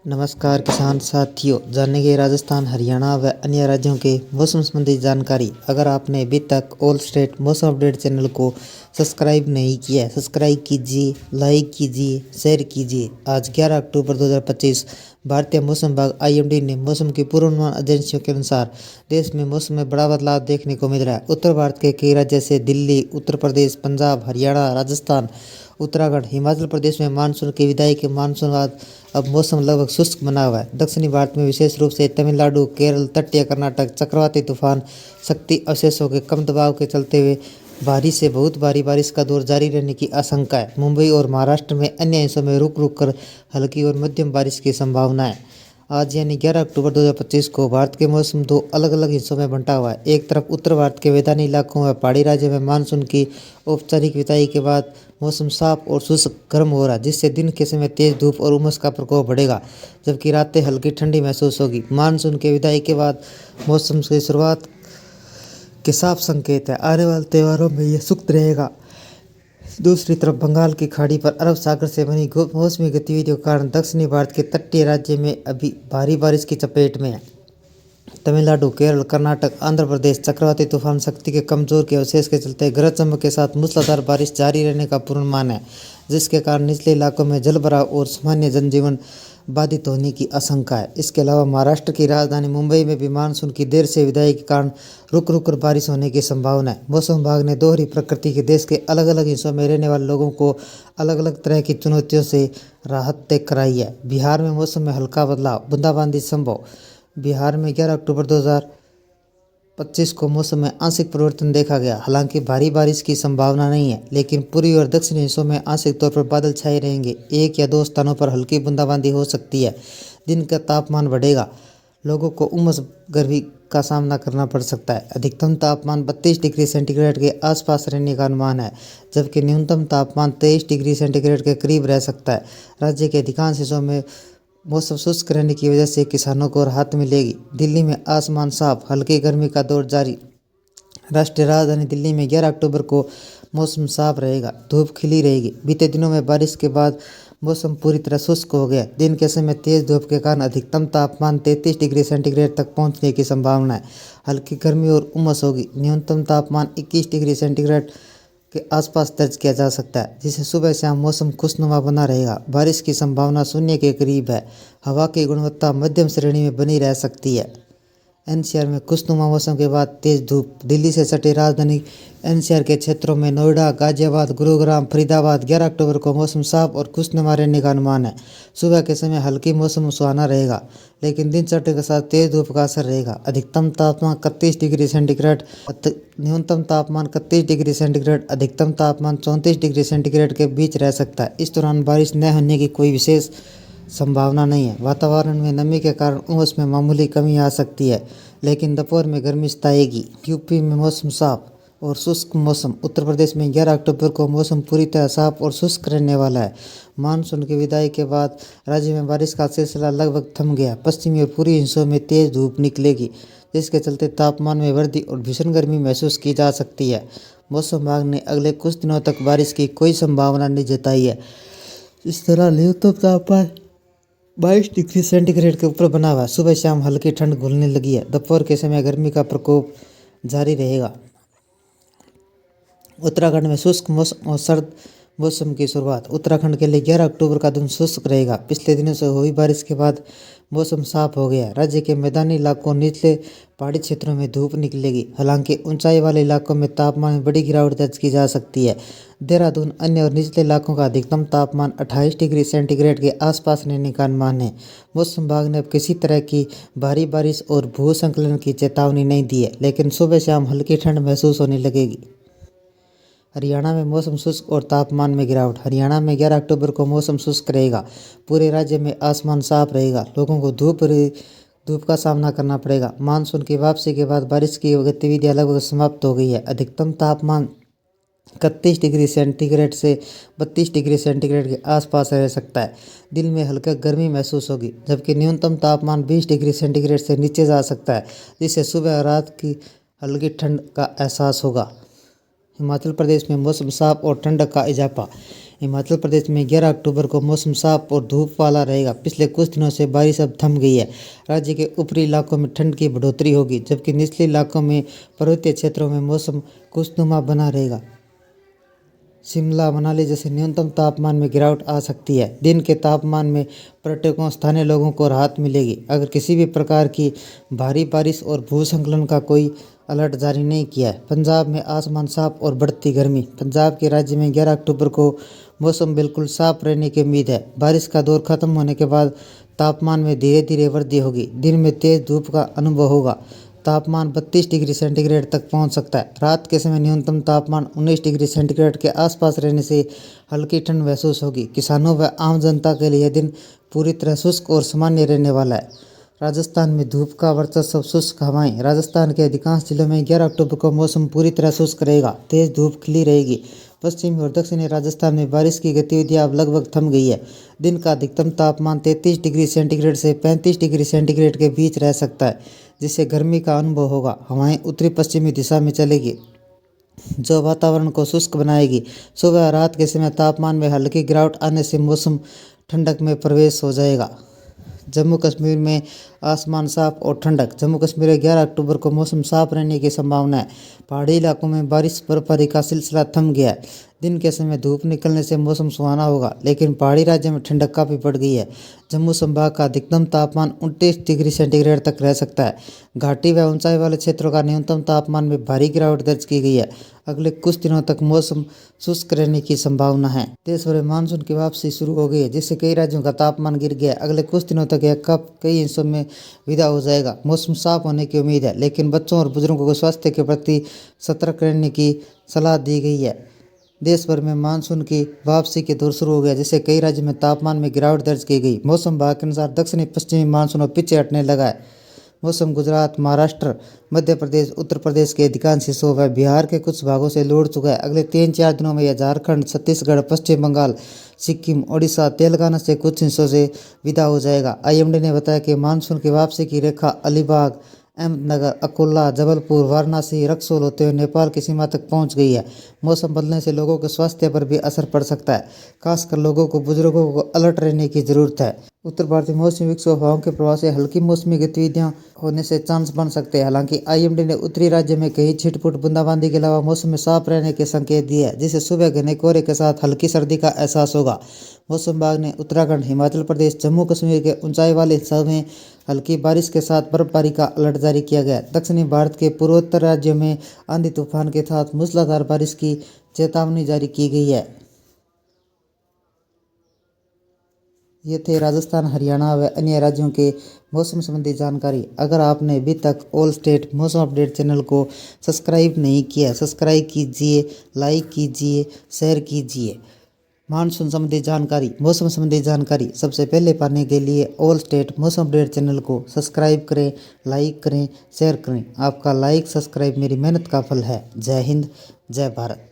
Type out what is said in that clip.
नमस्कार किसान साथियों, जानेंगे राजस्थान, हरियाणा व अन्य राज्यों के मौसम संबंधी जानकारी। अगर आपने अभी तक ऑल स्टेट मौसम अपडेट चैनल को सब्सक्राइब नहीं किया है, सब्सक्राइब कीजिए, लाइक कीजिए, शेयर कीजिए। आज 11 अक्टूबर 2025 भारतीय मौसम विभाग IMD ने मौसम की पूर्वानुमान एजेंसियों के अनुसार देश में मौसम में बड़ा बदलाव देखने को मिल रहा है। उत्तर भारत के कई राज्य जैसे दिल्ली, उत्तर प्रदेश, पंजाब, हरियाणा, राजस्थान, उत्तराखंड, हिमाचल प्रदेश में मानसून की विदाई के मानसून बाद अब मौसम लगभग शुष्क बना हुआ है। दक्षिणी भारत में विशेष रूप से तमिलनाडु, केरल, तटीय कर्नाटक चक्रवाती तूफान शक्ति अवशेषों के कम दबाव के चलते हुए भारी से बहुत भारी बारिश का दौर जारी रहने की आशंका है। मुंबई और महाराष्ट्र में अन्य हिस्सों में रुक रुक कर हल्की और मध्यम बारिश की संभावना है। आज यानी 11 अक्टूबर 2025 को भारत के मौसम दो अलग अलग हिस्सों में बंटा हुआ है। एक तरफ उत्तर भारत के मैदानी इलाकों व पहाड़ी राज्यों में मानसून की औपचारिक विदाई के बाद मौसम साफ और शुष्क गर्म हो रहा है, जिससे दिन के समय तेज धूप और उमस का प्रकोप बढ़ेगा, जबकि रातें हल्की ठंडी महसूस होगी। मानसून के विदाई के बाद मौसम की शुरुआत के साफ संकेत है। आने वाले त्योहारों में यह शुष्क रहेगा। दूसरी तरफ बंगाल की खाड़ी पर अरब सागर से बनी मौसमी गतिविधियों के कारण दक्षिणी भारत के तटीय राज्य में अभी भारी बारिश की चपेट में है। तमिलनाडु, केरल, कर्नाटक, आंध्र प्रदेश चक्रवाती तूफान शक्ति के कमजोर के अवशेष के चलते गरज चमक के साथ मूसलाधार बारिश जारी रहने का पूर्वानुमान है, जिसके कारण निचले इलाकों में जलभराव और सामान्य जनजीवन बाधित होने की आशंका है। इसके अलावा महाराष्ट्र की राजधानी मुंबई में भी मानसून की देर से विदाई के कारण रुक रुक कर बारिश होने की संभावना है। मौसम विभाग ने दोहरी प्रकृति के देश के अलग अलग हिस्सों में रहने वाले लोगों को अलग अलग तरह की चुनौतियों से राहत तय कराई है। बिहार में मौसम में हल्का बदलाव, बूंदाबांदी संभव। बिहार में 11 अक्टूबर 2025 को मौसम में आंशिक परिवर्तन देखा गया। हालांकि भारी बारिश की संभावना नहीं है, लेकिन पूर्वी और दक्षिणी हिस्सों में आंशिक तौर पर बादल छाए रहेंगे। एक या दो स्थानों पर हल्की बूंदाबांदी हो सकती है। दिन का तापमान बढ़ेगा, लोगों को उमस गर्मी का सामना करना पड़ सकता है। अधिकतम तापमान 32 डिग्री सेंटीग्रेड के आसपास रहने का अनुमान है, जबकि न्यूनतम तापमान 23 डिग्री सेंटीग्रेड के करीब रह सकता है। राज्य के अधिकांश हिस्सों में मौसम शुष्क रहने की वजह से किसानों को राहत मिलेगी। दिल्ली में आसमान साफ, हल्की गर्मी का दौर जारी। राष्ट्रीय राजधानी दिल्ली में 11 अक्टूबर को मौसम साफ रहेगा, धूप खिली रहेगी। बीते दिनों में बारिश के बाद मौसम पूरी तरह शुष्क हो गया। दिन के समय तेज धूप के कारण अधिकतम तापमान 33 डिग्री सेंटीग्रेड तक पहुंचने की संभावना है। हल्की गर्मी और उमस होगी। न्यूनतम तापमान 21 डिग्री सेंटीग्रेड के आसपास दर्ज किया जा सकता है, जिससे सुबह शाम मौसम खुशनुमा बना रहेगा। बारिश की संभावना शून्य के करीब है। हवा की गुणवत्ता मध्यम श्रेणी में बनी रह सकती है। NCR में खुशनुमा मौसम के बाद तेज धूप। दिल्ली से सटे राजधानी NCR के क्षेत्रों में नोएडा, गाजियाबाद, गुरुग्राम, फरीदाबाद 11 अक्टूबर को मौसम साफ और खुशनुमा रहने का अनुमान है। सुबह के समय हल्की मौसम सुहाना रहेगा, लेकिन दिन चढ़ने के साथ तेज धूप का असर रहेगा। अधिकतम तापमान 31 डिग्री सेंटीग्रेड, न्यूनतम तापमान 31 डिग्री सेंटीग्रेड, अधिकतम तापमान 34 डिग्री सेंटीग्रेड के बीच रह सकता है। इस दौरान बारिश न होने की कोई विशेष संभावना नहीं है। वातावरण में नमी के कारण उमस में मामूली कमी आ सकती है, लेकिन दोपहर में गर्मी सताएगी। यूपी में मौसम साफ और शुष्क मौसम। उत्तर प्रदेश में 11 अक्टूबर को मौसम पूरी तरह साफ और शुष्क रहने वाला है। मानसून की विदाई के बाद राज्य में बारिश का सिलसिला लगभग थम गया। पश्चिमी और पूर्वी हिस्सों में तेज धूप निकलेगी, जिसके चलते तापमान में वृद्धि और भीषण गर्मी महसूस की जा सकती है। मौसम विभाग ने अगले कुछ दिनों तक बारिश की कोई संभावना नहीं जताई है। इस तरह न्यूनतम तापमान 22 डिग्री सेंटीग्रेड के ऊपर बना हुआ है। सुबह शाम हल्की ठंड घुलने लगी है। दोपहर के समय गर्मी का प्रकोप जारी रहेगा। उत्तराखंड में शुष्क मौसम और सर्द मौसम की शुरुआत। उत्तराखंड के लिए 11 अक्टूबर का दिन शुष्क रहेगा। पिछले दिनों से हुई बारिश के बाद मौसम साफ हो गया है। राज्य के मैदानी इलाकों, निचले पहाड़ी क्षेत्रों में धूप निकलेगी। हालांकि ऊंचाई वाले इलाकों में तापमान में बड़ी गिरावट दर्ज की जा सकती है। देहरादून, अन्य और निचले इलाकों का अधिकतम तापमान 28 डिग्री सेंटीग्रेड के आसपास रहने का अनुमान है। मौसम विभाग ने अब किसी तरह की भारी बारिश और भूस्खलन की चेतावनी नहीं दी है, लेकिन सुबह शाम हल्की ठंड महसूस होने लगेगी। हरियाणा में मौसम शुष्क और तापमान में गिरावट। हरियाणा में 11 अक्टूबर को मौसम शुष्क रहेगा। पूरे राज्य में आसमान साफ रहेगा। लोगों को धूप का सामना करना पड़ेगा। मानसून की वापसी के बाद बारिश की गतिविधियां लगभग समाप्त हो गई है। अधिकतम तापमान 31 डिग्री सेंटीग्रेड से 32 डिग्री सेंटीग्रेड के आसपास रह सकता है। दिन में हल्का गर्मी महसूस होगी, जबकि न्यूनतम तापमान 20 डिग्री सेंटीग्रेड से नीचे जा सकता है, जिससे सुबह और रात की हल्की ठंड का एहसास होगा। हिमाचल प्रदेश में मौसम साफ और ठंडक का इजाफा। हिमाचल प्रदेश में 11 अक्टूबर को मौसम साफ और धूप वाला रहेगा। पिछले कुछ दिनों से बारिश अब थम गई है। राज्य के ऊपरी इलाकों में ठंड की बढ़ोतरी होगी, जबकि निचले इलाकों में पर्वतीय क्षेत्रों में मौसम खुशनुमा बना रहेगा। शिमला मनाली जैसे न्यूनतम तापमान में गिरावट आ सकती है। दिन के तापमान में पर्यटकों स्थानीय लोगों को राहत मिलेगी। अगर किसी भी प्रकार की भारी बारिश और भूस्खलन का कोई अलर्ट जारी नहीं किया है। पंजाब में आसमान साफ और बढ़ती गर्मी। पंजाब के राज्य में 11 अक्टूबर को मौसम बिल्कुल साफ रहने की उम्मीद है। बारिश का दौर खत्म होने के बाद तापमान में धीरे धीरे वृद्धि होगी। दिन में तेज धूप का अनुभव होगा। तापमान 32 डिग्री सेंटीग्रेड तक पहुंच सकता है। रात के समय न्यूनतम तापमान 19 डिग्री सेंटीग्रेड के आसपास रहने से हल्की ठंड महसूस होगी। किसानों व आम जनता के लिए यह दिन पूरी तरह शुष्क और सामान्य रहने वाला है। राजस्थान में धूप का वर्चस्व। शुष्क हवाएं। राजस्थान के अधिकांश जिलों में 11 अक्टूबर को मौसम पूरी तरह शुष्क रहेगा। तेज धूप खिली रहेगी। पश्चिमी और दक्षिणी राजस्थान में बारिश की गतिविधियां अब लगभग थम गई है। दिन का अधिकतम तापमान 33 डिग्री सेंटीग्रेड से 35 डिग्री सेंटीग्रेड के बीच रह सकता है, जिससे गर्मी का अनुभव होगा। हवाएं उत्तरी पश्चिमी दिशा में चलेगी, जो वातावरण को शुष्क बनाएगी। सुबह और रात के समय तापमान में हल्की गिरावट आने से मौसम ठंडक में प्रवेश हो जाएगा। जम्मू कश्मीर में आसमान साफ और ठंडक। जम्मू कश्मीर में 11 अक्टूबर को मौसम साफ रहने की संभावना है। पहाड़ी इलाकों में बारिश बर्फबारी का सिलसिला थम गया है। दिन के समय धूप निकलने से मौसम सुहाना होगा, लेकिन पहाड़ी राज्य में ठंडक काफ़ी बढ़ गई है। जम्मू संभाग का अधिकतम तापमान 29 डिग्री सेंटीग्रेड तक रह सकता है। घाटी व ऊंचाई वाले क्षेत्रों का न्यूनतम तापमान में भारी गिरावट दर्ज की गई है। अगले कुछ दिनों तक मौसम शुष्क रहने की संभावना है। देश भर में मानसून की वापसी शुरू हो गई है, जिससे कई राज्यों का तापमान गिर गया है। अगले कुछ दिनों तक यह कप कई हिस्सों में विदा हो जाएगा। मौसम साफ होने की उम्मीद है, लेकिन बच्चों और बुजुर्गों को स्वास्थ्य के प्रति सतर्क रहने की सलाह दी गई है। देश भर में मानसून की वापसी के दौर शुरू हो गया, जिससे कई राज्यों में तापमान में गिरावट दर्ज की गई। मौसम विभाग के अनुसार दक्षिणी पश्चिमी मानसून और पीछे हटने लगा है। मौसम गुजरात, महाराष्ट्र, मध्य प्रदेश, उत्तर प्रदेश के अधिकांश हिस्सों व बिहार के कुछ भागों से लौट चुका है। अगले 3-4 दिनों में यह झारखंड, छत्तीसगढ़, पश्चिम बंगाल, सिक्किम, ओडिशा, तेलंगाना से कुछ हिस्सों से विदा हो जाएगा। आईएमडी ने बताया कि मानसून की वापसी की रेखा अलीबाग, अहमदनगर, अकोला, जबलपुर, वाराणसी, रक्सौल होते हुए नेपाल की सीमा तक पहुंच गई है। मौसम बदलने से लोगों के स्वास्थ्य पर भी असर पड़ सकता है। खासकर लोगों को, बुजुर्गों को अलर्ट रहने की जरूरत है। उत्तर भारतीय मौसमी विक्षोभ हवाओं के प्रभाव से हल्की मौसमी गतिविधियां होने से चांस बन सकते हैं। हालांकि आईएमडी ने उत्तरी राज्य में कहीं छिटपुट बूंदाबांदी के अलावा मौसम में साफ रहने के संकेत दिए हैं, जिससे सुबह घने कोहरे के साथ हल्की सर्दी का एहसास होगा। मौसम विभाग ने उत्तराखंड, हिमाचल प्रदेश, जम्मू कश्मीर के ऊंचाई वाले हिस्सों में हल्की बारिश के साथ बर्फबारी का अलर्ट जारी किया गया है। दक्षिणी भारत के पूर्वोत्तर राज्यों में आंधी तूफान के साथ मूसलाधार बारिश की चेतावनी जारी की गई है। ये थे राजस्थान, हरियाणा व अन्य राज्यों के मौसम संबंधी जानकारी। अगर आपने अभी तक ऑल स्टेट मौसम अपडेट चैनल को सब्सक्राइब नहीं किया, सब्सक्राइब कीजिए, लाइक कीजिए, शेयर कीजिए। मानसून संबंधी जानकारी, मौसम संबंधी जानकारी सबसे पहले पाने के लिए ऑल स्टेट मौसम अपडेट चैनल को सब्सक्राइब करें, लाइक करें, शेयर करें। आपका लाइक सब्सक्राइब मेरी मेहनत का फल है। जय हिंद, जय भारत।